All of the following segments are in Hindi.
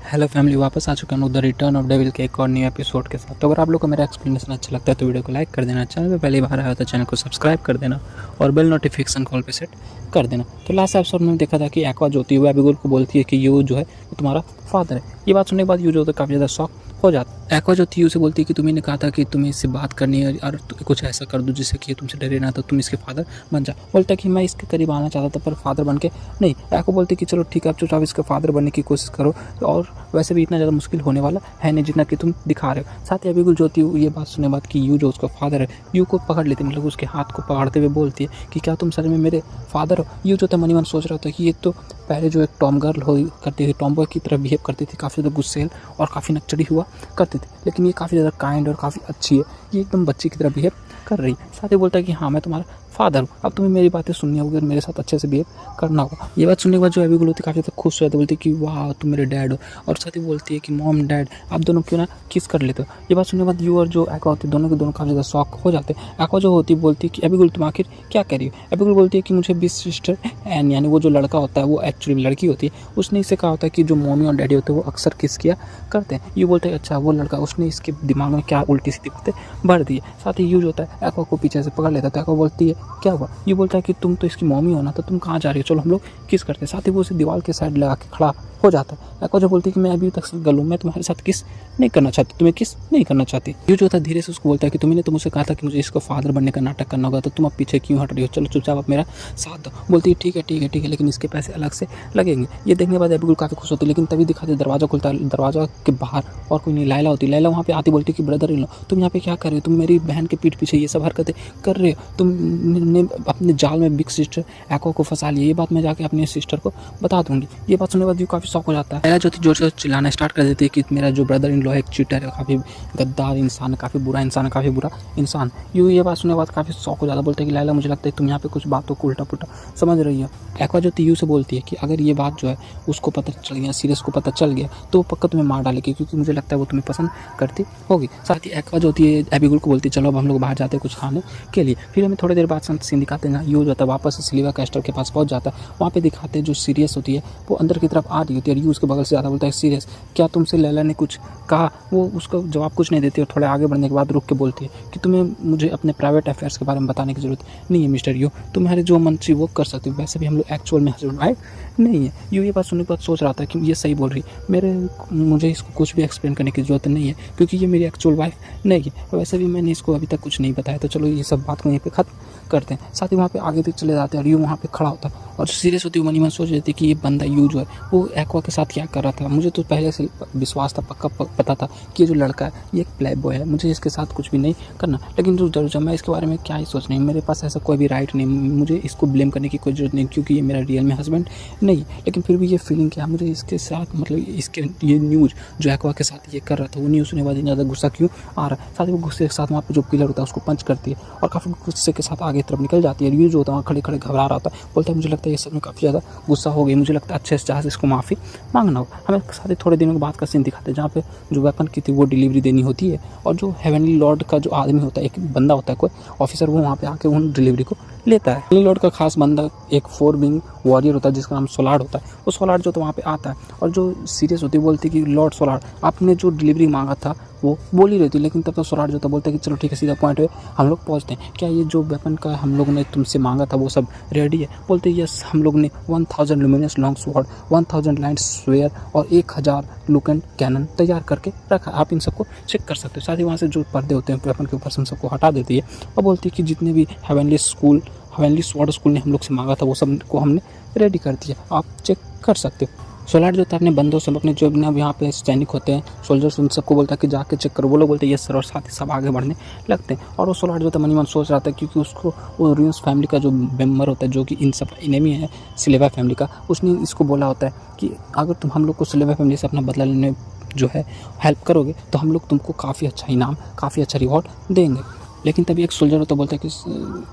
हेलो फैमिली, वापस आ चुका हूँ द रिटर्न ऑफ डेविल के एक और न्यू एपिसोड के साथ। तो अगर आप लोग को मेरा एक्सप्लेनेशन अच्छा लगता है तो वीडियो को लाइक कर देना, चैनल पे पहली बार आया तो चैनल को सब्सक्राइब कर देना और बेल नोटिफिकेशन कॉल पे सेट कर देना। तो लास्ट एपिसोड में देखा था कि एक्वा जो होती है वो एबिगेल को बोलती है कि यू जो है वो तुम्हारा फादर है। ये बात सुनने के बाद यू जो होता है काफ़ी ज़्यादा शॉक हो जाता है। एक्वा जो थी उसे बोलती है कि तुम्हें ने कहा था कि तुम्हें इससे बात करनी है और कुछ ऐसा कर दो जिससे कि तुमसे डरे ना, तो तुम इसके फादर बन जाओ। बोलता है कि मैं इसके करीब आना चाहता था पर फादर बन के नहीं। एक्वा बोलती है कि चलो ठीक है, आप चुपचाप इसके फादर बनने की कोशिश करो, और वैसे भी इतना ज़्यादा मुश्किल होने वाला है नहीं जितना कि तुम दिखा रहे हो। साथ ही एबिगेल जो होती है ये बात सुनने बाद कि यू जो उसका फादर है, यू को पकड़ लेती है, मतलब उसके हाथ को पकड़ते हुए बोलती है कि क्या तुम सच में मेरे फादर हो। यू जो था मनी मन सोच रहा था कि ये तो पहले जो एक टॉम गर्ल हो करती थी, टॉम बॉय की तरह बिहेव करती थी, काफ़ी ज़्यादा गुस्सेल और काफ़ी नकचड़ी हुआ करती थी, लेकिन ये काफ़ी ज़्यादा काइंड और काफ़ी अच्छी है, ये एकदम बच्ची की तरह बिहेव कर रही। साथ ही बोलता है कि हाँ मैं तुम्हारा फादर हूँ, अब तुम्हें मेरी बातें सुननी होगी और मेरे साथ अच्छे से बिहेव करना होगा। ये बात सुनने के बाद जो एबिगेल होती है काफ़ी ज़्यादा खुश हो जाती है, बोलती है कि वाह तुम मेरे डैड हो, और साथ ही बोलती है कि मॉम डैड आप दोनों क्यों ना किस कर लेते हो। ये बात सुनने के बाद यू और जो एक्वा होती है दोनों के दोनों काफ़ी ज़्यादा शॉक हो जाते हैं। एक्वा जो होती है बोलती है कि एबिगेल तुम आखिर क्या कह रही हो। एबिगेल बोलती है कि मुझे बिग सिस्टर एन, यानी वो जो लड़का होता है वो एक्चुअली लड़की होती है, उसने इससे कहा होता है कि जो मम्मी और डैडी होते हैं वो अक्सर किस किया करते हैं। यू बोलते हैं अच्छा वो लड़का, उसने इसके दिमाग में क्या उल्टी सीधी बातें भर दी है। साथ ही यू जो होता है एक्वा को पीछे से पकड़ लेता है, तो एक्वा बोलती है क्या हुआ। ये बोलता है कि तुम तो इसकी मम्मी हो ना, तो तुम कहाँ जा रही हो, चलो हम लोग किस करते हैं। साथ ही वो उसे दीवार के साइड लगा के खड़ा हो जाता है। एक्वा जो बोलती है कि मैं अभी तक सिंगल हूँ, मैं तुम्हारे साथ किस नहीं करना चाहती, तुम्हें किस नहीं करना चाहती। यू जो था धीरे से उसको बोलता है कि तुमने तो मुझसे कहा था कि मुझे इसको फादर बनने का नाटक करना होगा, तो तुम अब पीछे क्यों हट रही हो, चलो चुपचाप आप मेरा साथ दो। बोलती है ठीक है ठीक है ठीक है, लेकिन इसके पैसे अलग से लगेंगे। ये देखने के बाद एबिगेल काफ़ी खुश होती है, लेकिन तभी दिखाते दरवाज़ा खुलता है, दरवाज़ा के बाहर और कोई नहीं, लायला होती है। लायला वहाँ पे आती, बोलती है कि ब्रदर इन लो तुम यहाँ पे क्या कर रहे हो, तुम मेरी बहन के पीठ पीछे ये सब हरकतें कर रहे हो, तुमने अपने जाल में बिग सिस्टर एक्वा को फंसा लिया, ये बात मैं जाके अपने सिस्टर को बता दूंगी। ये बात सुनने के बाद यू काफ़ी शौक हो जाता है। लायला जो थी जोर से चिल्लाना स्टार्ट कर देती है कि मेरा जो ब्रदर इन लॉ एक चीटर है, काफ़ी गद्दार इंसान है, काफ़ी बुरा इंसान है, काफ़ी बुरा इंसान। यू ये बात सुनने के बाद काफ़ी शौक हो जाता है, बोलते हैं कि लायला मुझे लगता है तुम यहाँ पे कुछ बातों को उल्टा पुल्टा समझ रही हो। एक्वा जो थी यू से बोलती है कि अगर ये बात जो है उसको पता चल गया, सीरियस को पता चल गया, तो वो पक्का तुम्हें मार डालेगी, क्योंकि मुझे लगता है वो तुम्हें पसंद करती होगी। साथ ही एक्वा जो होती है एबिगेल को बोलती है चलो अब हम लोग बाहर जाते हैं कुछ खाने के लिए। फिर हमें थोड़ी देर बाद सीन दिखाते हैं, यू जो है वापस सिल्वर कैस्टल के पास पहुंच जाता है। वहाँ पे दिखाते हैं जो सीरियस होती है वो अंदर की तरफ आ रही होती है, और यू उसके बगल से ज़्यादा बोलता है सीरियस क्या तुमसे लैला ने कुछ कहा। वो उसका जवाब कुछ नहीं देती और थोड़े आगे बढ़ने के बाद रुक के बोलती है कि तुम्हें मुझे अपने प्राइवेट अफेयर्स के बारे में बताने की जरूरत नहीं है मिस्टर यू, तुम्हारे जो मन चाहिए वो कर सकते हो, वैसे भी हम लोग एक्चुअल में हस्बैंड वाइफ नहीं है। यू ये बात सुनने के बाद सोच रहा था कि ये सही बोल रही मुझे इसको कुछ भी एक्सप्लेन करने की जरूरत नहीं है, क्योंकि ये मेरी एक्चुअल वाइफ नहीं है, वैसे भी मैंने इसको अभी तक कुछ नहीं बताया, तो चलो ये सब बात को यहीं पे खत्म करते हैं। साथ ही वहाँ पे आगे तक चले जाते हैं और यू वहाँ पे खड़ा होता है और सीरियस होती है। मनी मन सोच लेती है कि ये बंदा यू जो है वो एक्वा के साथ क्या कर रहा था। मुझे तो पहले से विश्वास था, पक्का पता था कि ये जो लड़का है ये एक प्ले बॉय है, मुझे इसके साथ कुछ भी नहीं करना, लेकिन जब मैं इसके बारे में क्या ही सोच नहीं, मेरे पास ऐसा कोई भी राइट नहीं, मुझे इसको ब्लेम करने की कोई जरूरत नहीं, क्योंकि ये मेरा रियल में हस्बैंड नहीं। लेकिन फिर भी ये फीलिंग क्या मुझे इसके साथ, मतलब इसके ये न्यूज़ जो एक्वा के साथ ये कर रहा था वो न्यूज़ सुनने के बाद ज़्यादा गुस्सा क्यों आ रहा है। साथ ही वो गुस्से के साथ वहाँ पे जो किलर होता है उसको पंच करती है और काफ़ी गुस्से के साथ आगे तरफ निकल जाती है। यू जो होता है वहाँ खड़े खड़े घबरा रहा होता है, बोलता है मुझे लगता है ये सब में काफ़ी ज़्यादा गुस्सा हो गई, मुझे लगता है अच्छे से जहाँ से इसको माफ़ी मांगना होगा। हमें साथ ही थोड़े दिनों के बाद का सीन दिखाते हैं जहाँ पे जो वेपन की थी वो डिलीवरी देनी होती है, और जो हेवनली लॉर्ड का जो आदमी होता है, एक बंदा होता है कोई ऑफिसर, वो वहाँ पे आके उन डिलीवरी को लेता है। हेवनली लॉर्ड का खास बंदा एक 4 विंग वॉरियर होता है जिसका नाम सोलार्ड होता है। वो सोलार्ड जो तो वहाँ पे आता है और जो सीरियस होती है बोलती है कि लॉर्ड सोलार्ड आपने जो डिलीवरी मांगा था वो बोल ही रही थी, लेकिन तब तो सोलार्ड जो था बोलता है कि चलो ठीक है सीधा पॉइंट है, हम लोग पहुँचते हैं, क्या ये जो वेपन का हम लोग ने तुमसे मांगा था वो सब रेडी है। बोलते हैं यस, हम लोग ने 1000 luminous long sword, 1000 light swear और 1000 लुकेंट कैनन तैयार करके रखा, आप इन सबको चेक कर सकते हो। साथ ही वहाँ से जो पर्दे होते हैं वेपन के ऊपर से उन सबको हटा देती है और बोलती है कि जितने भी हेवनली स्वॉर्ड स्कूल ने हम लोग से मांगा था वो सब को हमने रेडी कर दिया, आप चेक कर सकते हो। सोलार जो था अपने बंदों सब अपने जो अब यहाँ पे सैनिक होते हैं सोल्जर्स उन सबको बोलता है कि जाके चेक करो, वो लोग बोलते हैं यस सर, और साथ ही सब आगे बढ़ने लगते हैं। और वो सोलार जो था मनी मन सोच रहा था, क्योंकि उसको वो रियंस फैमिली का जो मेम्बर होता है जो कि इन सब इनेमी है सिलेवा फैमिली का, उसने इसको बोला होता है कि अगर तुम हम लोग को सिलेवा फैमिली से अपना बदला लेने जो है हेल्प करोगे तो हम लोग तुमको काफ़ी अच्छा इनाम, काफ़ी अच्छा रिवॉर्ड देंगे। लेकिन तभी एक सोल्जर होता बोलता है कि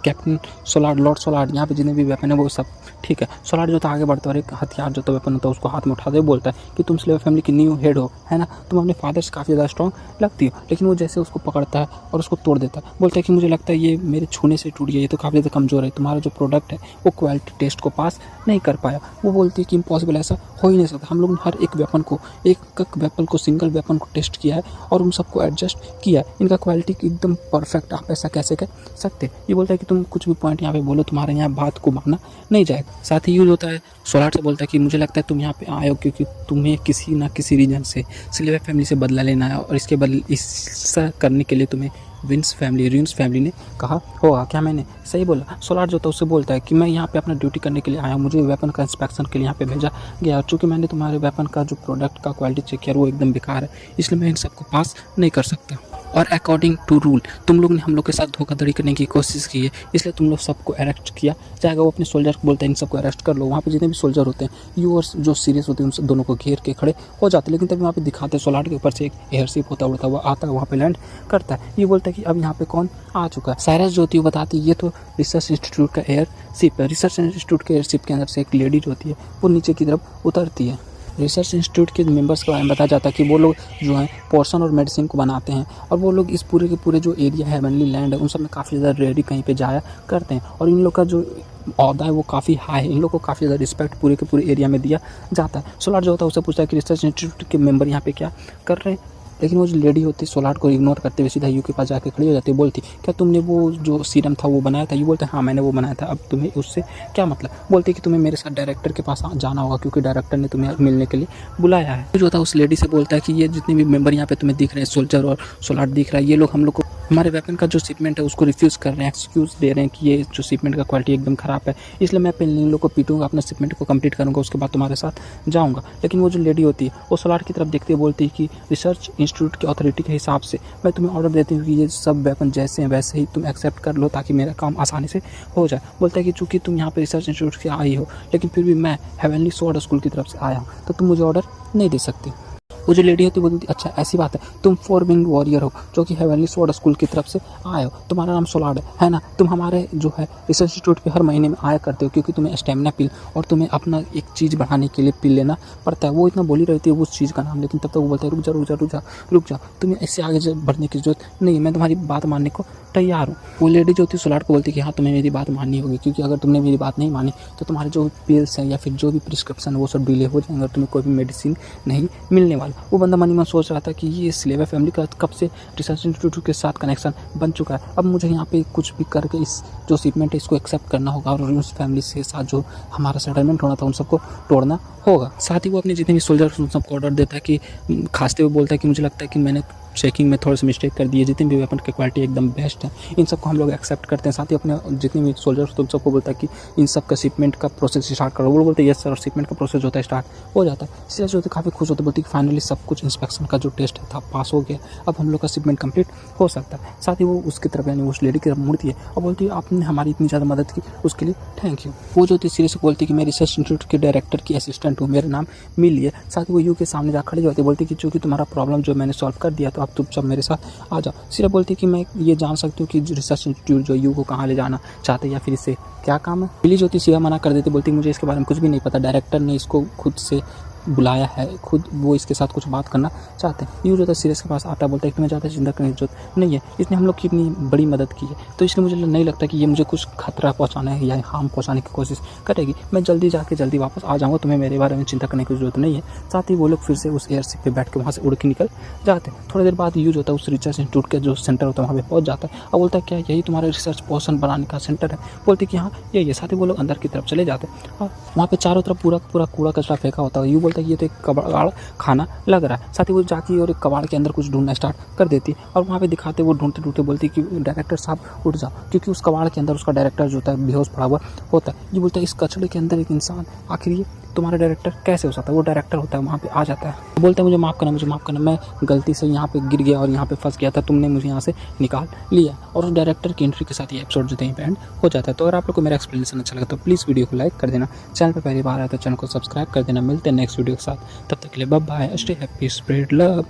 कैप्टन सोलार्ड, लॉर्ड सोलार्ड, यहाँ पे जितने भी वेपन है वो सब ठीक है। सोलार्ड जो था आगे बढ़ता है और एक हथियार जो था वेपन होता है उसको हाथ में उठाते हुए बोलता है कि तुम स्लेव फैमिली की न्यू हेड हो, है ना, तुम अपने फादर से काफ़ी ज़्यादा स्ट्रॉन्ग लगती हो। लेकिन वो जैसे उसको पकड़ता है और उसको तोड़ देता है, बोलता है कि मुझे लगता है ये मेरे छूने से टूट गया, ये तो काफ़ी ज़्यादा कमज़ोर है, तुम्हारा जो प्रोडक्ट है वो क्वालिटी टेस्ट को पास नहीं कर पाया। वो बोलती है कि इम्पॉसिबल, ऐसा हो ही नहीं सकता, हम लोग ने हर एक वेपन को, एक वेपन को, सिंगल वेपन को टेस्ट किया है और उन सबको एडजस्ट किया है, इनका क्वालिटी एकदम परफेक्ट, आप ऐसा कैसे कर सकते। ये बोलता है कि तुम कुछ भी पॉइंट यहाँ पे बोलो, तुम्हारे यहाँ बात को माना नहीं जाएगा। साथ ही यूज होता है सोलार से बोलता है कि मुझे लगता है तुम यहाँ पे आए हो क्योंकि तुम्हें किसी ना किसी रीजन से स्लेव फैमिली से बदला लेना है और इसके बदले इससा करने के लिए तुम्हें रियून्स फैमिली ने कहा होगा। क्या मैंने सही बोला? सोलार जो था उससे बोलता है कि मैं यहाँ पे अपना ड्यूटी करने के लिए आया हूँ, मुझे वेपन का इंस्पेक्शन के लिए यहाँ पे भेजा गया और चूँकि मैंने तुम्हारे वेपन का जो प्रोडक्ट का क्वालिटी चेक किया वो एकदम बेकार है, इसलिए मैं इन सबको पास नहीं कर सकता और अकॉर्डिंग टू रूल तुम लोग ने हम लोग के साथ धोखाधड़ी करने की कोशिश की है, इसलिए तुम लोग सबको अरेस्ट किया जाएगा। वो अपने सोल्जर को बोलते हैं इन सबको अरेस्ट कर लो। वहाँ पे जितने भी सोल्जर होते हैं यू और जो सीरियस होते हैं उन सब दोनों को घेर के खड़े हो जाते हैं। लेकिन तभी वहाँ पे दिखाते हैं सोलार के ऊपर से एक एयरशिप होता उड़ता हुआ आता है, वहाँ पे लैंड करता है। ये बोलता है कि अब यहाँ पे कौन आ चुका है। साइरस जो होती है वो बताती है ये तो रिसर्च इंस्टीट्यूट का एयरशिप है। रिसर्च इंस्टीट्यूट के एयरशिप के अंदर से एक लेडी जो होती है वो नीचे की तरफ उतरती है। रिसर्च इंस्टीट्यूट के मेंबर्स के बारे में बताया जाता है कि वो लोग जो हैं पोर्शन और मेडिसिन को बनाते हैं और वो लोग इस पूरे के पूरे जो एरिया है, हेवनली लैंड है, उन सब में काफ़ी ज़्यादा रेडी कहीं पे जाया करते हैं और इन लोग का जो औहदा है वो काफ़ी हाई है, इन लोग को काफ़ी ज़्यादा रिस्पेक्ट पूरे के पूरे एरिया में दिया जाता है। सोलार जो होता है उससे पूछता है कि रिसर्च इंस्टीट्यूट के मेंबर यहाँ पे क्या कर रहे हैं, लेकिन वो जो लेडी होती है सोलार को इग्नोर करते हुए सीधा यू के पास जाके खड़ी हो जाती है, बोलती क्या तुमने वो जो सीरम था वो बनाया था? यू बोलते हैं हाँ मैंने वो बनाया था, अब तुम्हें उससे क्या मतलब? बोलते कि तुम्हें मेरे साथ डायरेक्टर के पास जाना होगा क्योंकि डायरेक्टर ने तुम्हें मिलने के लिए बुलाया है। जो था उस लेडी से बोलता है कि ये जितने भी मेंबर यहाँ पे तुम्हें दिख रहे हैं, सोल्जर और सोलार दिख रहा है, ये लोग हम लोग को हमारे वेपन का जो शिपमेंट है उसको रिफ्यूज़ कर रहे हैं, एक्सक्यूज़ दे रहे हैं कि ये जो शिपमेंट का क्वालिटी एकदम ख़राब है, इसलिए मैं पहले इन लोग को पीटूंगा, अपना शिपमेंट को कंप्लीट करूंगा, उसके बाद तुम्हारे साथ जाऊंगा। लेकिन वो जो लेडी होती है वो सोलार की तरफ देखते हुए बोलती है कि रिसर्च इंस्टीट्यूट की अथॉरिटी के हिसाब से मैं तुम्हें ऑर्डर देती हूँ कि ये सब वेपन जैसे हैं वैसे ही तुम एक्सेप्ट कर लो ताकि मेरा काम आसानी से हो जाए। बोलता है कि चूँकि तुम यहाँ पर रिसर्च इंस्टीट्यूट से आई हो लेकिन फिर भी मैं हेवनली स्वॉर्ड स्कूल की तरफ से आया हूँ तो तुम मुझे ऑर्डर नहीं दे सकती। वो जो लेडी होती है बोलती अच्छा ऐसी बात है, तुम 4 विंग वॉरियर हो जो कि हेवनली स्वॉर्ड स्कूल की तरफ से आए हो, तुम्हारा नाम सोलार है ना, तुम हमारे जो है रिसर्च इंस्टीट्यूट पे हर महीने में आया करते हो क्योंकि तुम्हें स्टेमिना पिल और तुम्हें अपना एक चीज़ बढ़ाने के लिए पिल लेना पड़ता है। वो इतना बोली रहती है उस चीज़ का नाम, लेकिन तब तक वो बोलता है रुक जा, तुम्हें इससे आगे बढ़ने की जरूरत नहीं है, मैं तुम्हारी बात मानने को तैयार हूँ। वो लेडी जो होती है सोलार को बोलती है कि हाँ तुम्हें मेरी बात माननी होगी क्योंकि अगर तुमने मेरी बात नहीं मानी तो तुम्हारे जो पिल्स हैं या फिर जो भी प्रिस्क्रिप्शन है वो सब डिले हो जाएंगे और तुम्हें कोई भी मेडिसिन नहीं मिलने वाला। वो बंदा मन सोच रहा था कि ये स्लेव फैमिली का कब से रिसर्च इंस्टीट्यूट के साथ कनेक्शन बन चुका है, अब मुझे यहाँ पे कुछ भी करके इस जो शिपमेंट है इसको एक्सेप्ट करना होगा और उस फैमिली के साथ जो हमारा सेटलमेंट होना था उन सबको तोड़ना होगा। साथ ही वो अपने जितने भी सोल्जर्स उन सबको ऑर्डर देता है कि खांसते हुए बोलता है कि मुझे लगता है कि मैंने चेकिंग में थोड़ा सा मिस्टेक कर दी है, जितने भी वेपन की क्वालिटी एकदम बेस्ट है इन सबको हम लोग एक्सेप्ट करते हैं। साथ ही अपने जितने भी सोल्जर्स तो उन सबको बोलता है कि इन सब का शिपमेंट का प्रोसेस स्टार्ट करो। वो बोलते हैं यस सर, और शिपमेंट का प्रोसेस होता है स्टार्ट हो जाता है। इसलिए जो होते काफ़ी खुश होते, बोलती कि फाइनली सब कुछ इंस्पेक्शन का जो टेस्ट था पास हो गया, अब हम लोग का शिपमेंट कंप्लीट हो सकता है। साथ ही वो उसकी तरफ यानी उस लेडी की तरफ मुड़ती है और बोलती है आपने हमारी इतनी ज़्यादा मदद की उसके लिए थैंक यू। वो जो होती है सीरियस बोलती है कि मैं रिसर्च इंस्टीट्यूट के डायरेक्टर की असिस्टेंट हूँ, मेरा नाम मिली है। साथ ही वो यू के सामने जा खड़ी होती है, बोलती कि चूँकि तुम्हारा प्रॉब्लम जो मैंने सॉल्व कर दिया तो आप चुपचाप मेरे साथ आ जाओ। सिर्फ बोलती कि मैं ये जान सकती हूँ कि रिसर्च इंस्टीट्यूट जो यू को कहाँ ले जाना चाहते हैं या फिर इससे क्या काम है। बिली जो होती सीधा मना कर देती, बोलती मुझे इसके बारे में कुछ भी नहीं पता, डायरेक्टर ने इसको खुद से बुलाया है, खुद वो इसके साथ कुछ बात करना चाहते हैं। यूँ जो था सीरियस के पास आता, बोलता है कि मैं ज़्यादा चिंता करने की जरूरत नहीं है, इसने हम लोग की इतनी बड़ी मदद की है तो इसलिए मुझे नहीं लगता कि ये मुझे कुछ खतरा पहुंचाना है या हार्म पहुंचाने की कोशिश करेगी। मैं जल्दी जाके जल्दी वापस आ जाऊँगा, तुम्हें मेरे बारे में चिंता करने की जरूरत नहीं है। साथ ही वो लोग फिर से उस एयरशिप पर बैठ के वहाँ से उड़ के निकल जाते हैं। थोड़ी देर बाद यूज होता है उस रिसर्च इंस्टीट्यूट का जो सेंटर होता है वहाँ पर पहुँच जाता है और बोलता है क्या यही तुम्हारा रिसर्च पोर्शन बनाने का सेंटर है? बोलते कि हाँ यही है। साथ ही वो लोग अंदर की तरफ चले जाते हैं और वहाँ पे चारों तरफ पूरा कूड़ा कचरा फेंका होता है। यूँ बोलता है ये तो एक कबाड़ खाना लग रहा है। साथ ही वो जाके और एक कबाड़ के अंदर कुछ ढूंढना स्टार्ट कर देती है और वहाँ पे दिखाते वो ढूंढते ढूंढते बोलती कि डायरेक्टर साहब उठ जाओ, क्योंकि उस कबाड़ के अंदर उसका डायरेक्टर जो होता है बेहोश पड़ा हुआ होता है। ये बोलता है इस कचड़े के अंदर एक इंसान, आखिर ये तुम्हारा डायरेक्टर कैसे हो सकता है? वो डायरेक्टर होता है वहाँ पे आ जाता है, बोलता है मुझे माफ़ करना, मैं गलती से यहाँ पे गिर गया और यहाँ पे फंस गया था, तुमने मुझे यहाँ से निकाल लिया। और उस डायरेक्टर की एंट्री के साथ ये एपिसोड जो है एंड हो जाता है। तो अगर आप लोग को मेरा एक्सप्लेनेशन अच्छा लगा तो प्लीज़ वीडियो को लाइक कर देना, चैनल पर पहली बार आया तो चैनल को सब्सक्राइब कर देना। मिलते हैं नेक्स्ट वीडियो के साथ, तब तक के लिए bye bye, stay happy, spread love.